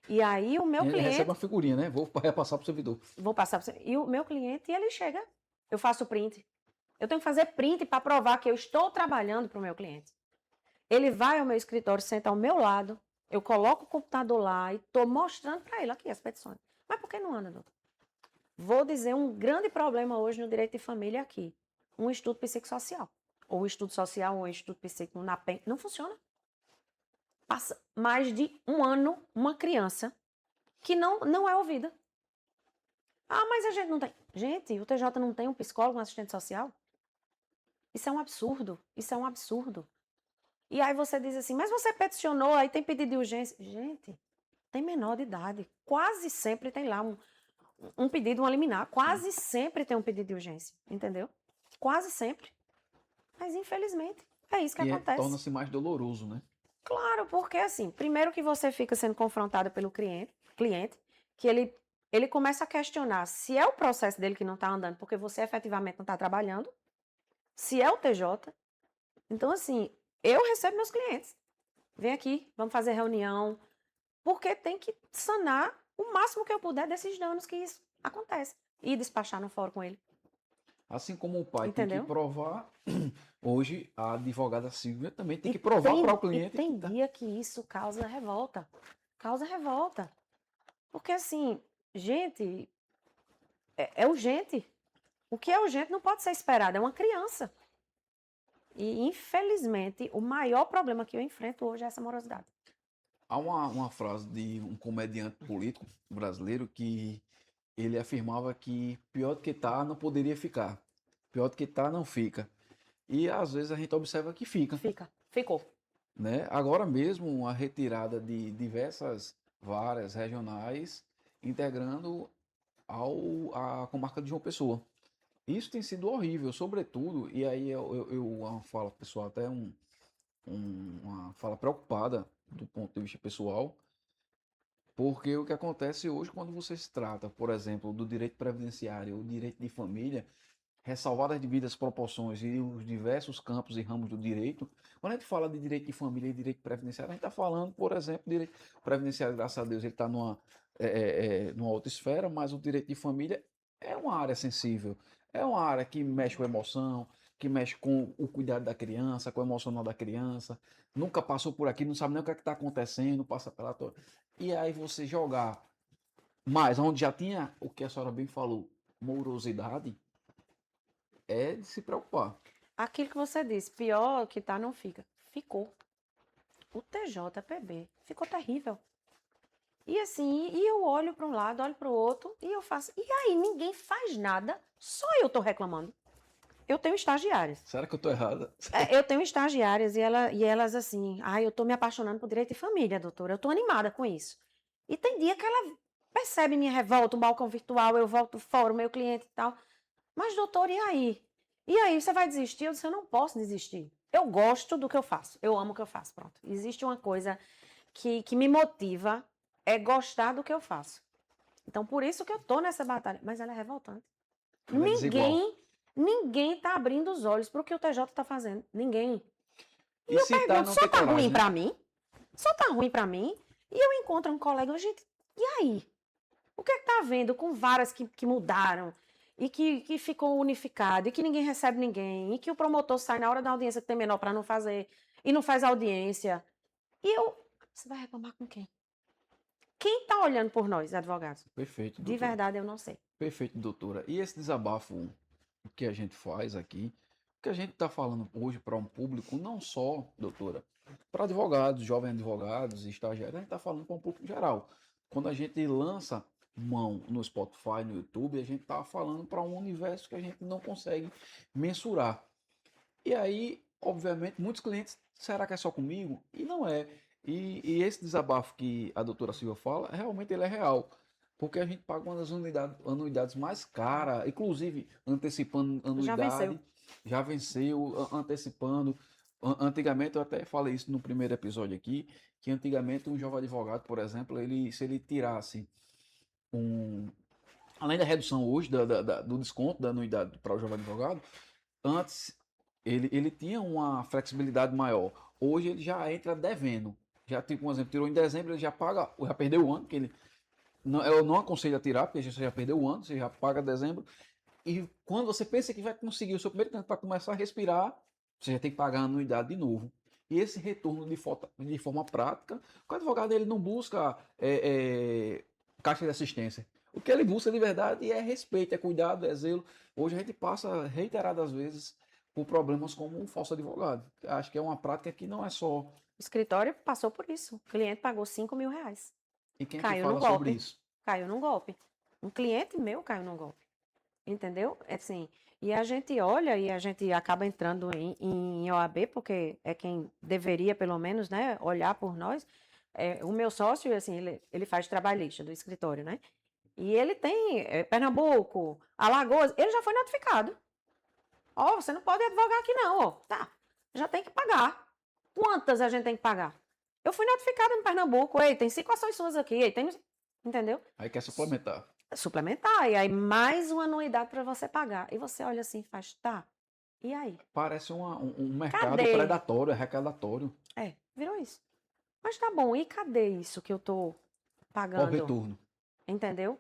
S2: E aí o meu
S1: Ele recebe
S2: cliente...
S1: uma figurinha, né? Vou repassar para o servidor.
S2: Vou passar para você. E o meu cliente, ele chega, eu faço print. Eu tenho que fazer print para provar que eu estou trabalhando para o meu cliente. Ele vai ao meu escritório, senta ao meu lado, eu coloco o computador lá e estou mostrando para ele aqui as petições. Mas por que não anda, doutor? Vou dizer um grande problema hoje no direito de família aqui. Um estudo psicossocial. Ou um estudo social, ou um estudo psíquico na PEN. Não funciona. Passa mais de um ano uma criança que não é ouvida. Ah, mas a gente não tem. Gente, o TJ não tem um psicólogo, um assistente social? Isso é um absurdo. Isso é um absurdo. E aí você diz assim, mas você peticionou, aí tem pedido de urgência. Gente, tem menor de idade. Quase sempre tem lá um pedido, uma liminar. Quase sempre tem um pedido de urgência. Entendeu? Quase sempre. Mas infelizmente, é isso que acontece.
S1: Torna-se mais doloroso, né?
S2: Claro, porque assim, primeiro que você fica sendo confrontada pelo cliente, que ele começa a questionar se é o processo dele que não está andando, porque você efetivamente não está trabalhando, se é o TJ. Então, assim, eu recebo meus clientes. Vem aqui, vamos fazer reunião, porque tem que sanar o máximo que eu puder desses danos que isso acontece. E despachar no fórum com ele.
S1: Assim como o pai tem
S2: Entendeu?
S1: que provar, hoje a advogada Silvia também tem que provar para o cliente.
S2: E tem dia que isso causa revolta. Causa revolta. Porque assim, gente, é urgente. O que é urgente não pode ser esperado, é uma criança. E, infelizmente, o maior problema que eu enfrento hoje é essa morosidade.
S1: Há uma frase de um comediante político brasileiro que ele afirmava que pior do que tá não poderia ficar. Pior do que tá não fica. E às vezes a gente observa que fica.
S2: Ficou.
S1: Né? Agora mesmo a retirada de diversas varas regionais integrando à comarca de João Pessoa. Isso tem sido horrível, sobretudo, e aí uma fala pessoal, até uma fala preocupada do ponto de vista pessoal, porque o que acontece hoje quando você se trata, por exemplo, do direito previdenciário ou direito de família, ressalvadas as devidas proporções e os diversos campos e ramos do direito, quando a gente fala de direito de família e direito previdenciário, a gente está falando, por exemplo, direito previdenciário, graças a Deus, ele está numa outra esfera, mas o direito de família é uma área sensível, é uma área que mexe com a emoção, que mexe com o cuidado da criança, com o emocional da criança, nunca passou por aqui, não sabe nem o que é que está acontecendo, passa pela tua... E aí você jogar mais, onde já tinha o que a senhora bem falou, morosidade, é de se preocupar.
S2: Aquilo que você disse, pior que tá, não fica. Ficou. O TJPB ficou terrível. E assim, e eu olho para um lado, olho para o outro, e eu faço. E aí, ninguém faz nada, só eu tô reclamando. Eu tenho estagiárias.
S1: Será que eu tô errada?
S2: Eu tenho estagiárias e elas assim, eu tô me apaixonando por direito de família, doutora. Eu tô animada com isso. E tem dia que ela percebe minha revolta, um balcão virtual, eu volto fora, o meu cliente e tal. Mas, doutor, e aí? E aí, você vai desistir? Eu disse, eu não posso desistir. Eu gosto do que eu faço. Eu amo o que eu faço, pronto. Existe uma coisa que me motiva, é gostar do que eu faço. Então, por isso que eu tô nessa batalha. Mas ela é revoltante.
S1: Ela é desigual.
S2: Ninguém tá abrindo os olhos pro que o TJ tá fazendo. Ninguém. E
S1: E
S2: eu
S1: se tá,
S2: pergunto,
S1: não
S2: só
S1: tem
S2: tá ruim
S1: coragem, né?
S2: pra mim? Só tá ruim pra mim? E eu encontro um colega, gente, e aí? O que é que tá vendo com varas que mudaram? E que ficou unificado, e que ninguém recebe ninguém, e que o promotor sai na hora da audiência que tem menor para não fazer, e não faz audiência. Você vai reclamar com quem? Quem está olhando por nós, advogados?
S1: Perfeito,
S2: De
S1: doutora.
S2: verdade, eu não sei.
S1: Perfeito, doutora. E esse desabafo que a gente faz aqui, que a gente está falando hoje para um público, não só, doutora, para advogados, jovens advogados, estagiários, a gente está falando para um público geral. Quando a gente lança mão no Spotify, no YouTube, a gente está falando para um universo que a gente não consegue mensurar. E aí, obviamente, muitos clientes, será que é só comigo? E não é. E esse desabafo que a doutora Silvia fala, realmente ele é real. Porque a gente paga uma das anuidades mais caras, inclusive antecipando
S2: Já venceu.
S1: anuidade, já venceu, antecipando. Antigamente, eu até falei isso no primeiro episódio aqui, que antigamente um jovem advogado, por exemplo, se ele tirasse um. Além da redução hoje do desconto da anuidade para o jovem advogado, antes ele tinha uma flexibilidade maior. Hoje ele já entra devendo. Já, tipo, um exemplo, tirou em dezembro, ele já paga, já perdeu o ano, que ele não, eu não aconselho a tirar, porque você já perdeu o ano, você já paga dezembro. E quando você pensa que vai conseguir o seu primeiro tempo para começar a respirar, você já tem que pagar a anuidade de novo. E esse retorno de forma prática, o advogado ele não busca caixa de assistência. O que ele busca de verdade é respeito, é cuidado, é zelo. Hoje a gente passa reiteradas vezes por problemas como um falso advogado. Acho que é uma prática que não é só.
S2: O escritório passou por isso. O cliente pagou 5 mil reais.
S1: E quem é que
S2: Caiu no
S1: fala sobre
S2: golpe.
S1: isso?
S2: Caiu num golpe. Um cliente meu caiu num golpe. Entendeu? É assim, e a gente olha e a gente acaba entrando em OAB, porque é quem deveria, pelo menos, né, olhar por nós. O meu sócio, assim, ele faz trabalhista do escritório, né? E ele tem Pernambuco, Alagoas, ele já foi notificado. Ó, você não pode advogar aqui não, ó. Tá, já tem que pagar. Quantas a gente tem que pagar? Eu fui notificada em Pernambuco, ei, tem 5 ações suas aqui, ei, tem... Entendeu?
S1: Aí quer suplementar.
S2: Suplementar, e aí mais uma anuidade para você pagar. E você olha assim e faz, tá, e aí?
S1: Parece um mercado
S2: Cadê?
S1: predatório, arrecadatório.
S2: Virou isso. Mas tá bom, e cadê isso que eu tô
S1: Qual o
S2: pagando?
S1: retorno?
S2: Entendeu?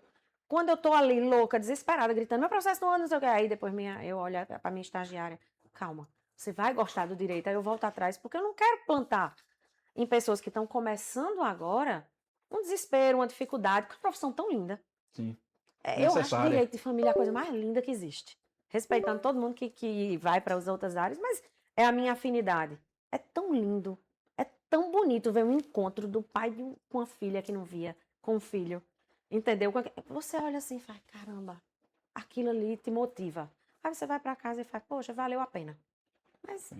S2: Quando eu tô ali louca, desesperada, gritando, meu processo não anda, não sei o que, aí depois eu olho pra minha estagiária, calma, você vai gostar do direito, aí eu volto atrás, porque eu não quero plantar em pessoas que estão começando agora um desespero, uma dificuldade, com uma profissão tão linda.
S1: Sim.
S2: Eu acho
S1: Necessária.
S2: direito de família a coisa mais linda que existe. Respeitando todo mundo que vai para as outras áreas, mas é a minha afinidade. É tão lindo, é tão bonito ver um encontro do pai com a filha que não via, com o filho. Entendeu? Você olha assim e faz, caramba, aquilo ali te motiva. Aí você vai para casa e faz, poxa, valeu a pena. Mas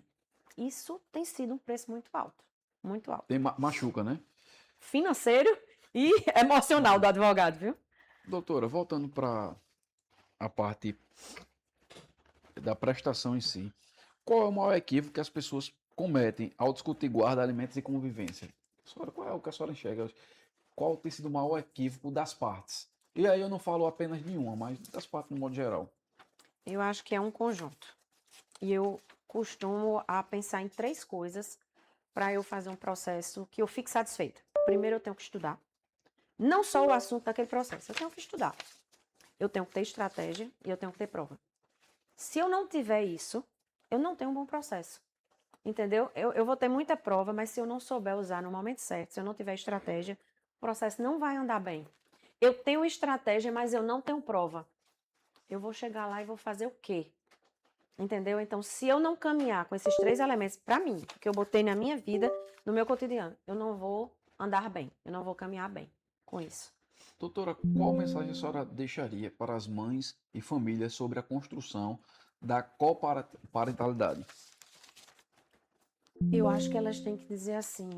S2: isso tem sido um preço muito alto. Muito alto.
S1: Tem machuca, né?
S2: Financeiro e emocional do advogado, viu?
S1: Doutora, voltando para a parte da prestação em si, qual é o maior equívoco que as pessoas cometem ao discutir guarda, alimentos e convivência? Senhora, qual é o que a senhora enxerga? Qual tem sido o maior equívoco das partes? E aí eu não falo apenas de uma, mas das partes no modo geral.
S2: Eu acho que é um conjunto. E eu costumo a pensar em 3 coisas para eu fazer um processo que eu fique satisfeita. Primeiro, eu tenho que estudar. Não só o assunto daquele processo, eu tenho que estudar. Eu tenho que ter estratégia e eu tenho que ter prova. Se eu não tiver isso, eu não tenho um bom processo. Entendeu? Eu vou ter muita prova, mas se eu não souber usar no momento certo, se eu não tiver estratégia, o processo não vai andar bem. Eu tenho estratégia, mas eu não tenho prova. Eu vou chegar lá e vou fazer o quê? Entendeu? Então, se eu não caminhar com esses 3 elementos para mim, que eu botei na minha vida, no meu cotidiano, eu não vou andar bem, eu não vou caminhar bem com isso.
S1: Doutora, qual mensagem a senhora deixaria para as mães e famílias sobre a construção da coparentalidade?
S2: Eu acho que elas têm que dizer assim: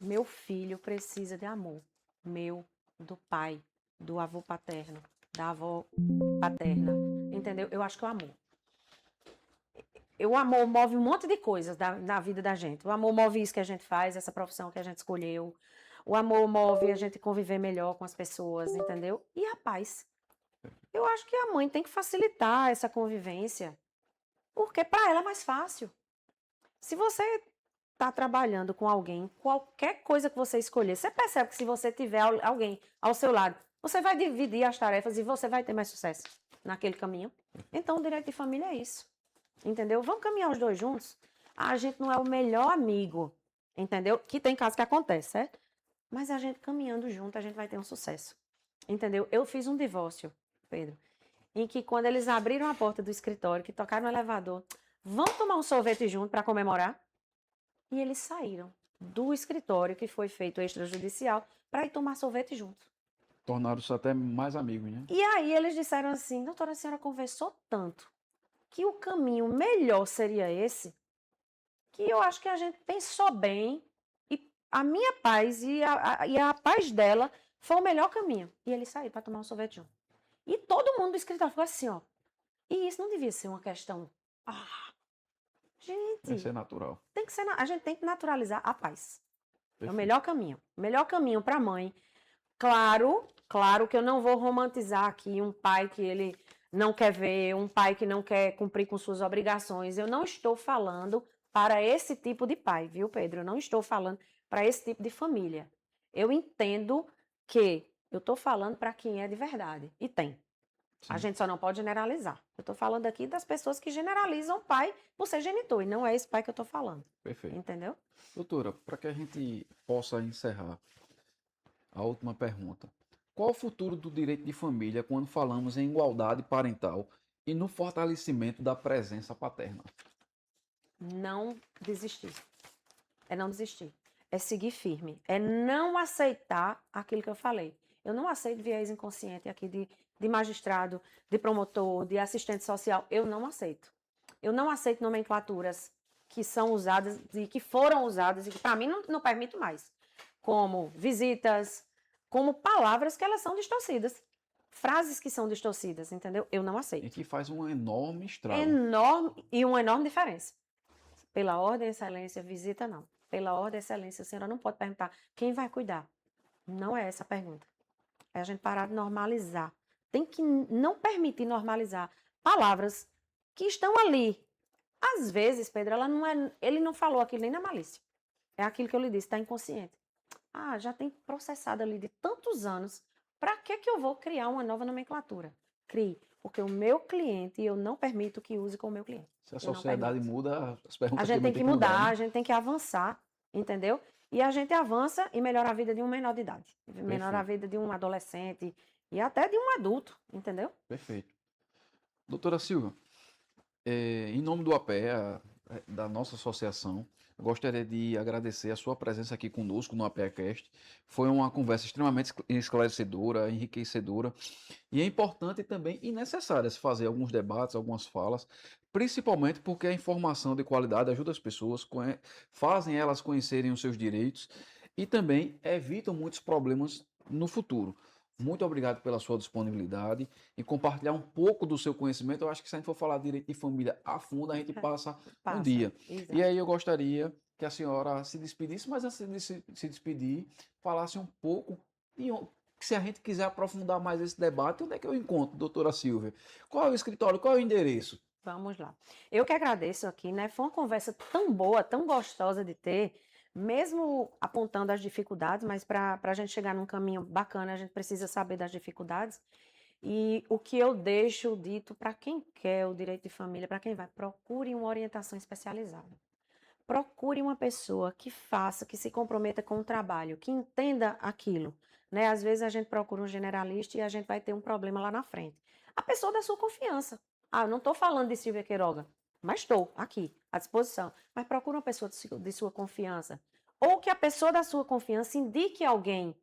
S2: meu filho precisa de amor, meu, do pai, do avô paterno, da avó paterna, entendeu? Eu acho que o amor. O amor move um monte de coisas na vida da gente. O amor move isso que a gente faz, essa profissão que a gente escolheu. O amor move a gente conviver melhor com as pessoas, entendeu? E a paz. Eu acho que a mãe tem que facilitar essa convivência, porque para ela é mais fácil. Se você está trabalhando com alguém, qualquer coisa que você escolher, você percebe que se você tiver alguém ao seu lado, você vai dividir as tarefas e você vai ter mais sucesso naquele caminho. Então, o direito de família é isso. Entendeu? Vamos caminhar os 2 juntos? A gente não é o melhor amigo, entendeu? Que tem casos que acontece, certo? Mas a gente caminhando junto, a gente vai ter um sucesso. Entendeu? Eu fiz um divórcio, Pedro, em que quando eles abriram a porta do escritório, que tocaram no elevador, vamos tomar um sorvete junto para comemorar? E eles saíram do escritório que foi feito extrajudicial para ir tomar sorvete junto.
S1: Tornaram-se até mais amigos, né?
S2: E aí eles disseram assim: doutora, a senhora conversou tanto que o caminho melhor seria esse, que eu acho que a gente pensou bem e a minha paz e a paz dela foi o melhor caminho. E eles saíram para tomar um sorvete junto. E todo mundo do escritório ficou assim, ó. E isso não devia ser uma questão. Ah,
S1: Vai
S2: gente,
S1: ser natural.
S2: tem que ser, a gente tem que naturalizar a paz. É o
S1: Perfeito.
S2: melhor caminho. O melhor caminho para a mãe. Claro, claro que eu não vou romantizar aqui um pai que ele não quer ver, um pai que não quer cumprir com suas obrigações. Eu não estou falando para esse tipo de pai, viu, Pedro? Eu não estou falando para esse tipo de família. Eu entendo que eu estou falando para quem é de verdade. E tem. A
S1: Sim,
S2: gente só não pode generalizar. Eu estou falando aqui das pessoas que generalizam o pai por ser genitor. E não é esse pai que eu estou falando.
S1: perfeito.
S2: Entendeu?
S1: Doutora, para que a gente possa encerrar, a última pergunta. Qual o futuro do direito de família quando falamos em igualdade parental e no fortalecimento da presença paterna?
S2: Não desistir. É não desistir. É seguir firme. É não aceitar aquilo que eu falei. Eu não aceito viés inconsciente aqui de magistrado, de promotor, de assistente social. Eu não aceito. Eu não aceito nomenclaturas que são usadas e que foram usadas e que para mim não permito mais. Como visitas, como palavras que elas são distorcidas. Frases que são distorcidas, entendeu? Eu não
S1: E
S2: aceito.
S1: que faz um enorme estrago.
S2: Enorme e uma enorme diferença. Pela ordem, excelência, visita não. Pela ordem, excelência, a senhora não pode perguntar quem vai cuidar. Não é essa a pergunta. É a gente parar de normalizar. Tem que não permitir normalizar palavras que estão ali. Às vezes, Pedro, ele não falou aquilo nem na malícia. É aquilo que eu lhe disse, está inconsciente. Ah, já tem processado ali de tantos anos. Para que eu vou criar uma nova nomenclatura? Crie, porque o meu cliente, eu não permito que use com o meu cliente.
S1: Se a
S2: Eu não
S1: sociedade
S2: permito.
S1: muda, as
S2: A
S1: perguntas
S2: gente
S1: também
S2: tem
S1: têm
S2: que
S1: que mudar,
S2: mudar,
S1: né?
S2: a gente tem que avançar, entendeu? E a gente avança e melhora a vida de um menor de idade. Melhora a
S1: Perfeito,
S2: vida de um adolescente e até de um adulto, entendeu?
S1: perfeito. Doutora Silva, em nome do APEA, da nossa associação, eu gostaria de agradecer a sua presença aqui conosco no APEAcast. Foi uma conversa extremamente esclarecedora, enriquecedora, e é importante também e necessário se fazer alguns debates, algumas falas, principalmente porque a informação de qualidade ajuda as pessoas, fazem elas conhecerem os seus direitos e também evitam muitos problemas no futuro. Muito obrigado pela sua disponibilidade e compartilhar um pouco do seu conhecimento. Eu acho que se a gente for falar de direito de família a fundo, a gente passa um
S2: Passa,
S1: dia. E
S2: exato.
S1: aí eu gostaria que a senhora se despedisse, mas antes de se despedir, falasse um pouco de se a gente quiser aprofundar mais esse debate, onde é que eu encontro, doutora Silvia? Qual é o escritório? Qual é o endereço?
S2: Vamos lá. Eu que agradeço aqui, né? Foi uma conversa tão boa, tão gostosa de ter, mesmo apontando as dificuldades, mas para a gente chegar num caminho bacana, a gente precisa saber das dificuldades. E o que eu deixo dito para quem quer o direito de família, para quem vai, procure uma orientação especializada. Procure uma pessoa que faça, que se comprometa com o trabalho, que entenda aquilo, né? Às vezes a gente procura um generalista e a gente vai ter um problema lá na frente. A pessoa da sua confiança. Ah, eu não estou falando de Silvia Queiroga, mas estou aqui, à disposição. Mas procure uma pessoa de sua confiança. Ou que a pessoa da sua confiança indique alguém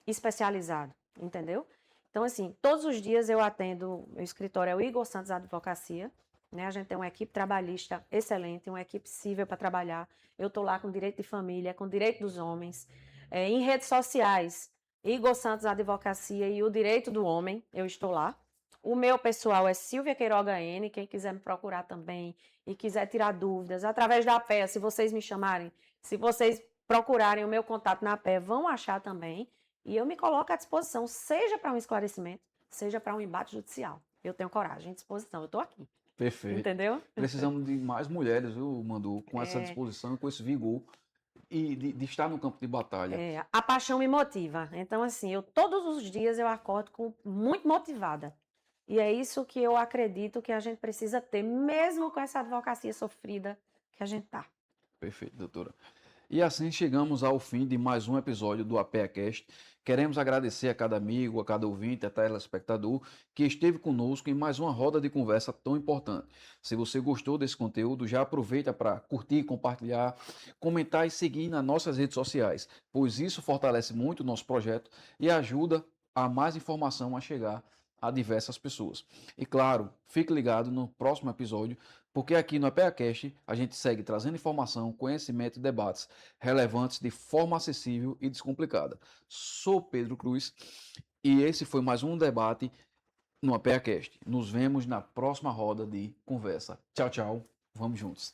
S2: especializado, entendeu? Então, assim, todos os dias eu atendo, meu escritório é o Igor Santos Advocacia, né? A gente tem uma equipe trabalhista excelente, uma equipe civil para trabalhar. Eu estou lá com direito de família, com direito dos homens. Em redes sociais, Igor Santos Advocacia e o Direito do Homem, eu estou lá. O meu pessoal é Silvia Queiroga N, quem quiser me procurar também e quiser tirar dúvidas, através da APEA, se vocês me chamarem, se vocês procurarem o meu contato na APEA, vão achar também. E eu me coloco à disposição, seja para um esclarecimento, seja para um embate judicial. Eu tenho coragem, disposição, eu estou aqui.
S1: Perfeito.
S2: Entendeu?
S1: Precisamos de mais mulheres, viu, Mandu, com essa disposição e com esse vigor e de estar no campo de batalha.
S2: A paixão me motiva. Então, assim, todos os dias eu acordo muito motivada. E é isso que eu acredito que a gente precisa ter, mesmo com essa advocacia sofrida que a gente tá.
S1: Perfeito, doutora. E assim chegamos ao fim de mais um episódio do APEAcast. Queremos agradecer a cada amigo, a cada ouvinte, a telespectador que esteve conosco em mais uma roda de conversa tão importante. Se você gostou desse conteúdo, já aproveita para curtir, compartilhar, comentar e seguir nas nossas redes sociais, pois isso fortalece muito o nosso projeto e ajuda a mais informação a chegar a diversas pessoas. E claro, fique ligado no próximo episódio, porque aqui no APEAcast a gente segue trazendo informação, conhecimento e debates relevantes de forma acessível e descomplicada. Sou Pedro Cruz e esse foi mais um debate no APEAcast. Nos vemos na próxima roda de conversa. Tchau, tchau. Vamos juntos.